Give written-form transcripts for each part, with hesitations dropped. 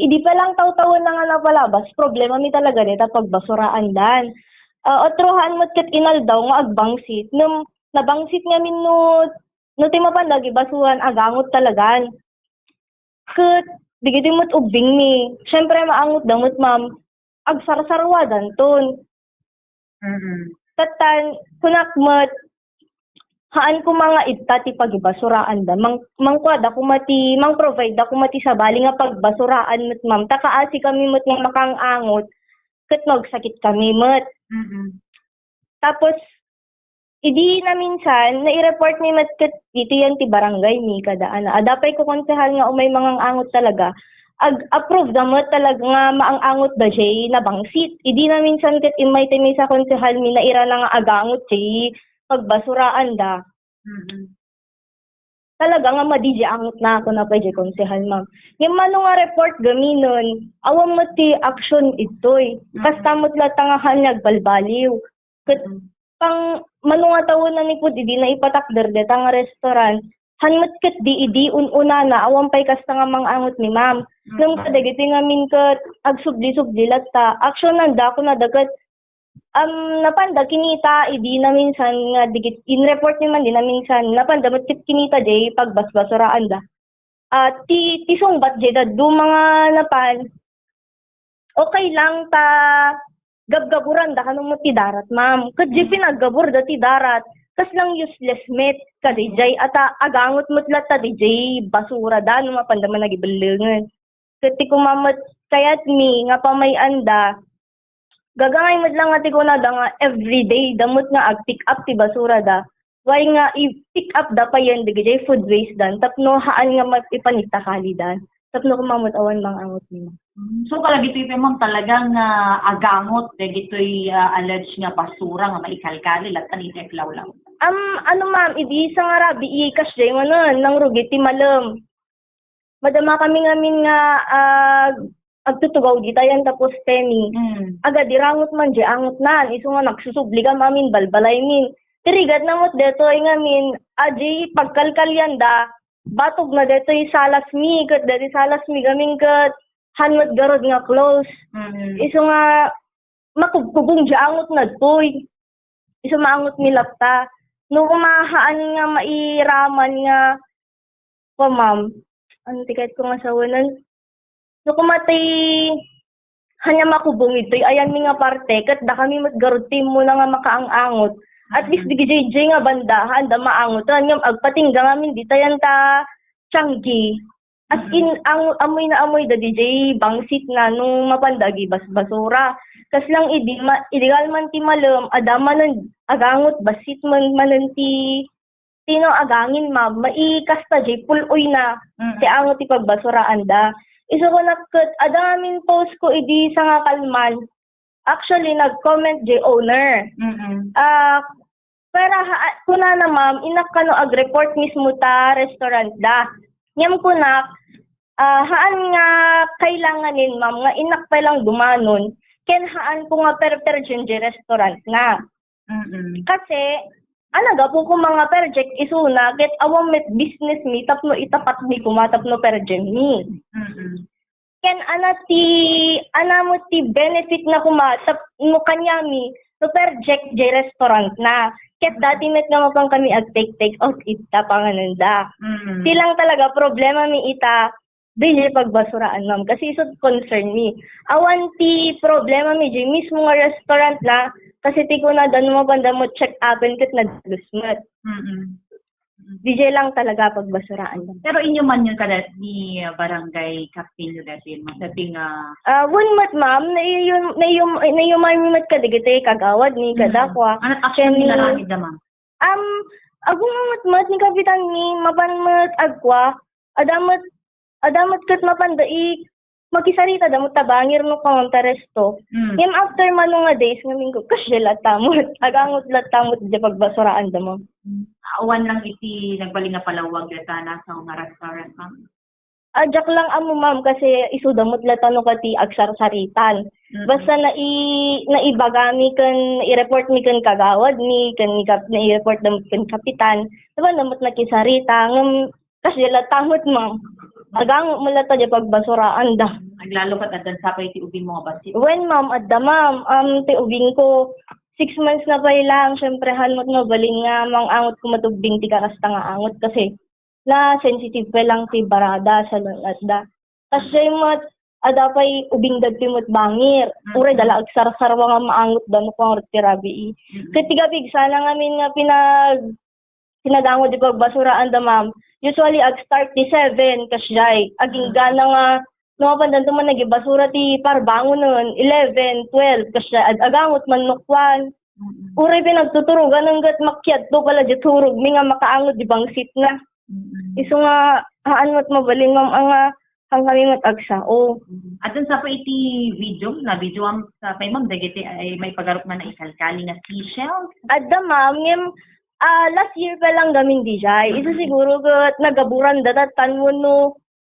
Idi pa lang taw-tawon na nga napalabas, problema mi talaga dita pagbasuraan dan. Otrohan mo't ket inal daw nga agbangsit. Nung nabangsit nga min no timapan lagi basuhan agangot talagan. Ket digiti mo't ubing mi. Syempre maangot damot ma'am. Agsarsarwadan ton. Mm. Tatan kunak mo't haan ko mga idta ti pagbasuraan da mangkwad ako mati mang provide ako mati sa bali nga pagbasuraan met ma'am takaasi kami met nga makangangot ket nagsakit kami met. Mm. Tapos idi na minsan nai-report ni met ket dito yan ti barangay mi kadaan adapay ko konsehal nga umay mangangangot talaga approve da met talaga nga maangangot da jay na bangsit idi na minsan ket imay ti mi sa konsehal mi naira na nga agangot jay pagbasuraan da. Mm. Talaga nga madiji angot na ako na pwede konsehal ma'am. Yung mano nga report gaminon, awam mo ti action itoy. Kasta mo't latangahan nagbalbaliw. Kat pang mano nga tawon na ni po di na ipatakder de tang restaurant. Hanmat kat di ununa na awam pay kasta nga mangangot ni ma'am. Nung kadagiti nga min kat agsubli-subli latta. Action nanda ako na dagat napanda kinita idi na minsan nga digit in-report ni man din na minsan napanda mat kinita jay pagbasbasuraan da. Ti sungbat jay da do mga napan okay lang ta gabgaburan da kanong mo ti darat ma'am. Ket jay pinaggabur da ti darat kas lang useless met kadi jay ata agangot mo't latta di jay basura da no mapanda man nagibelengen. Ket ti kumamat kayat mi nga pamay-anda gagangay mo lang nga ti kunada nga everyday damot nga ag-pick up ti basura da. Why nga i-pick up da pa yan digay food waste dan tapno haan nga ipanita kali dan. Tapno kumamot awan mangangot ni ma'am. So kalagitoy pa ma'am talagang agamot dagitoy alleged nga basura nga maikalkali lat taniti lawlaw. Ano ma'am idi sa nga rabi ikas jay manon nang rugi ti malam. Madama kami ngamin nga agtutugaw di tayan tapos temi. Aga dirangot man di angot nan iso nga nagsusubli ka mamin balbalay min. Tirigat na mo't deto ay ngamin aji pagkalkalyan da batog na deto ay salas mi kat dati salas mi gaming kat hanmat garod nga close. Iso nga makubkubong di angot na toy. Iso maangot mi lapta. No kumahaan nga mairaman nga po ma'am. Ano tikat ko nga sa wanan. So kumatay hanya makubong ito'y ayan mi nga parte kat da kami matgarod team mo na nga makaangangot. At least di JJ nga bandahan da maangot ngam agpatingga ngamin di tayan ta tiyanggi. As in amoy na amoy da DJ bangsit na nung mapandagi basura. Kas lang illegal man ti malam adama nan agangot basit man ti tino agangin ma'am maikasta jay puloy na ti angot ti pagbasuraan da. Iso ko adamin post ko idi sa nga kalman. Actually, nag-comment jay owner. Pero kuna na ma'am, inak kano ag-report mismo ta restaurant da. Ngam kunak, haan nga kailanganin ma'am, nga inak pa lang dumanon, ken haan ko nga per-perjen jay restaurant na. Kasi, anaga po ko mga project isuna, ket awam met business mi, tapno itapat mi kumatapno perjen mi. Ken ana mo ti benefit na kumatap no kanya mi, no project jay restaurant na. Ket dati met nga mapang kami ag take out ita pangananda. Silang talaga problema mi ita, dili pagbasuraan ma'am, kasi isot concern mi. Awan ti problema mi jay mismo nga restaurant na, kasi ti ko na dan mo banda mo check upin ket naglusmat. DJ lang talaga pagbasuraan. Pero inyo man yung kada ni barangay captain nyo dati masating one month ma'am na yung mat kadigite kagawad ni kadakwa. Ano action nila langit da ma'am? Agong mat ni kapitan ni mapanmat agwa adamat kat mapandai makisarita damot tabangir no konteresto. Yung after man nga days ngamin ko kasyela tamot agangot latamot di pagbasuraan da mo. Awan lang iti nagbaling nga palawag data nasa nga restaurant ma'am. Ajak lang amo ma'am kasi isudamot latano kati agsarsaritan. Basta naibagami kan i-report ni kan kagawad ni kan i-report damot kan kapitan. Diba damot nakisarita ngam kasyela tamot ma'am. Agang mulata di pagbasuraan da. Naglalo ka at sa iti ubing mga basit. When ma'am, adda ma'am, ti ubing ko, 6 months na pa lang, syempre hanmot nga balin nga, mang angot ko matubing ti kakasta nga angot kasi na sensitive pa lang ti barada sa adda. Tas jay mat, ada pa'y ubing dagti mo't bangir. Ure dala agsar-sarwa nga maangot da mo kung ti rabi. Katigabig, sana nga min nga pinagango di pagbasuraan da ma'am. Usually, ag-start ti 7, kasyay. Aging gana nga, no pandan man nagibasura ti parbango nun, 11, 12, kasyay. Agangot man nukwan. Uri pinagtuturugan ng gat makyat to pala di turog. Mi nga makaangot di bangsit na. Iso nga, haan mo't mabalin ma'am ang kami mo't agsao. At sa pa iti video, na video am sa pay ma'am, dagiti ay may pagarup man na ikalkali na seashells. Adda ma'am, last year pa lang gaming dijay. Isa siguro gat nagaburan datatan mo no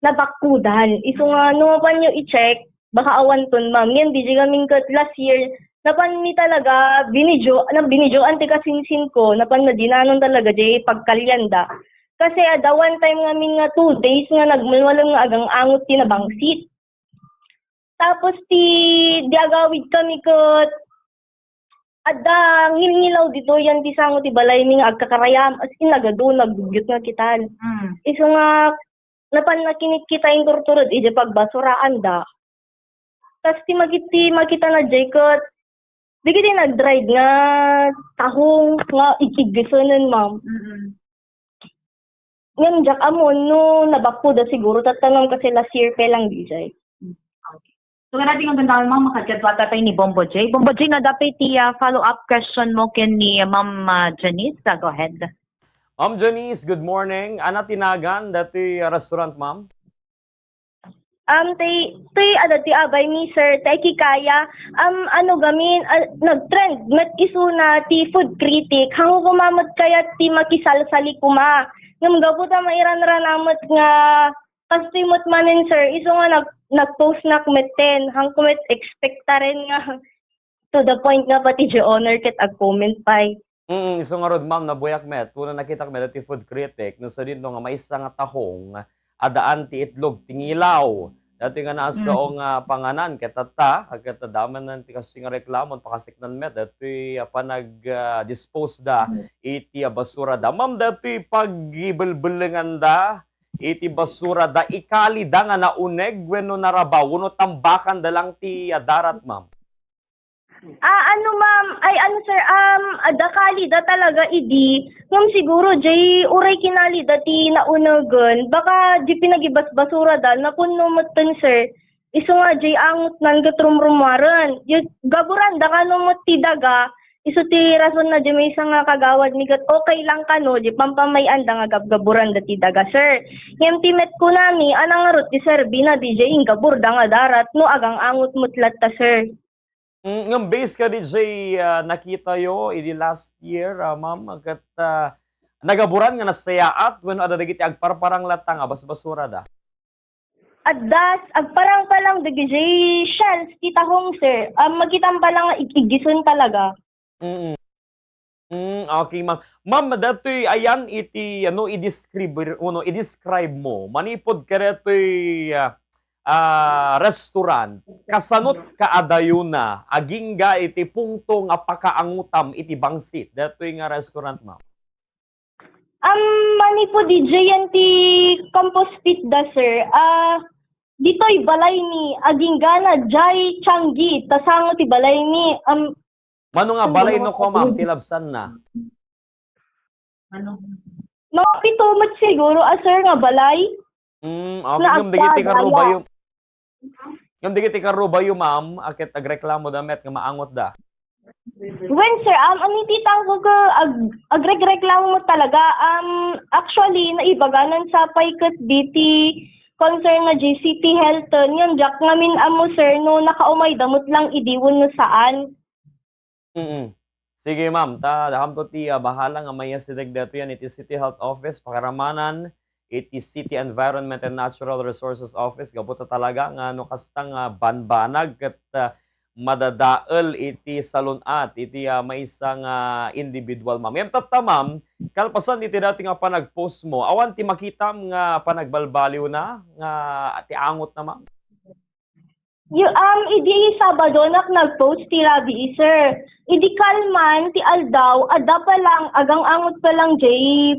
nabakudan. Iso nga, no pa nyo i-check, baka awan ton ma'am. Yan, dijay gaming gat last year, napan mi talaga, binidyo, ante kasinsin ko, napan na dinanon talaga, jay pagkalyanda. Kasi ada one time nga 2 days nga nagmalwalang nga agang angot ti nabangsit. Tapos di agawid kami kat ada ngilngilaw dito yan ti sango ti balay mi nga agkakarayam as in nagado nagdugyot nga kitan. Iso nga napan nakinit kita yung turturod ije pagbasuraan da. Tas ti makita na jay kat bigit ti nag-drive nga tahong nga ikigisonan ma'am. Ngayon, jak amon, no, nabakpo da siguro, tatanong kasi last year pa lang, DJ. Okay. So, nga natin ang ganda mga makagkatwata tayo ni Bombo J. Bombo J, na dapat follow-up question mo ken ni Ma'am Janice. Go ahead. Ma'am Janice, good morning. Ana tinagan dati restaurant, ma'am? Ti abay ni sir, tay kikaya, gamin, nag-trend, isu na ti food critic, hango kumamot kaya ti makisalsali kuma. Ngam gabuta mairan-ranamot nga kastimot manin sir, iso nga nag-post na kumeten, hang kumet expecta rin nga to the point nga pati di honor ket ag-comment pay. Iso nga rod, ma'am, nabuyak met. Una nakita ko met ti food critic, no sa dito nga may isa nga tahong, adaan ti itlog, tingilaw. Dati nga nasaong panganan, ketata, agkatadaman ng ti kasi nga reklamon, pakasiknan met, dati panag-dispose da, iti basura da. Ma'am, dati pag-ibelbelengan da, iti basura da, ikali da nga nauneg, when narabaw, no tambakan da lang ti darat, ma'am. Ma'am, sir, adakali da talaga idi, ngam siguro, jay, uray kinali da ti naunagan, baka di pinagibas-basura da, napuno mo sir, iso nga, jay, angot nan gatrumrumaran, gaburan da ka no mo ti daga, iso ti rason na di may isa nga kagawad, nigat okay lang ka no, di pampamayan da nga gabgaburan da ti daga, sir. Ngam ti met ko nami, anang nga rot ti sir, bina di jay, gabur da nga darat, no agang angot mutlat ta, sir. Ng base ka DJ, nakita yo idi last year, ma'am, agkat nagaburan nga nasayaat when adadagiti agparparang latang basbasura da. Adas, agparang pa lang dagi shells ti tahong sir. Magitam pa lang igison talaga. Okay, ma'am. Ma'am, datoy ayan iti i-describe mo. Manipod ka datoy restaurant, kasanot kaadayuna, aging ga iti pungtong apakaangutam iti bangsit. Datoy nga restaurant, ma'am. Mani po DJ yan ti compost pit da sir. Dito'y balay ni aging gana jay Changi, tasango ti balay ni Mano nga balay no ko, ma'am, tilabsan na. Ano? mga pitumat siguro, sir nga balay. Okay, ngam digiti karubayo. Ngam digiti karubayo, ma'am, akit agreklamo damet nga maangot da. When sir, aniti tawag ko agreklamo mo talaga. Actually, naibaganan sa paykat biti concern nga JCT Health yun, jak ngamin amo sir, no nakaumay damot lang idiwon no saan. Sige, ma'am, daham to ti bahala nga maya si dagdato yan iti City Health Office, pakaramanan, iti City Environment and Natural Resources Office, gabuta talaga nga no kastang banbanag kat madadael iti salunat, iti may isang individual, ma'am. Yan tata, ma'am, kalpasan iti dati nga panag-post mo, awan ti makitam nga panagbalbaliw na, nga ti angot na, ma'am. Idi Sabado nak nag-post ti Rabi, sir. Idi kalman ti Aldaw, ada pa lang, agang angot pa lang, Jay.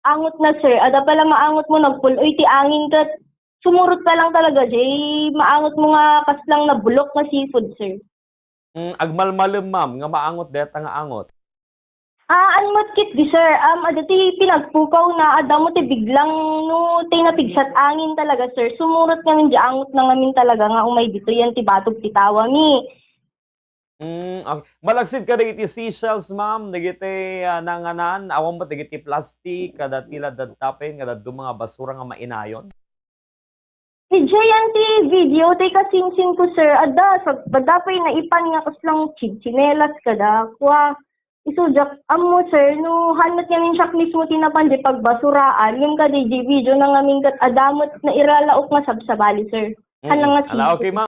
Angot na, sir. Ada pa lang maangot mo, nagpuloy ti angin kat. Sumurot pa lang talaga, Jay. Maangot mo nga kaslang na bulok na seafood, sir. Agmalmalem, ma'am, nga maangot deta nga angot. Anmot kit di, sir. Ada ti pinagpukaw na, ada mo ti biglang, no, ti napigsat angin talaga, sir. Sumurot ngamin di angot na ngamin talaga nga umay dito yan ti batog ti tawa mi. Malagsid ka dagiti seashells, ma'am, dagiti nanganan, awan mo dagiti plastic, kada tila dadtapin, kada mga basura nga mainayon. Yan ti video, ti kasingsin ko, sir. Ada, sa badapay na ipan nga kaslang chinelas kada. Kwa, isujak, amo, sir, no, hanot ngamin siya mismo tinapan di pagbasuraan. Yung ka di video na ngamin kat adamot na iralaok nga sabsabali, sir. Hanang nga Okay, ma'am.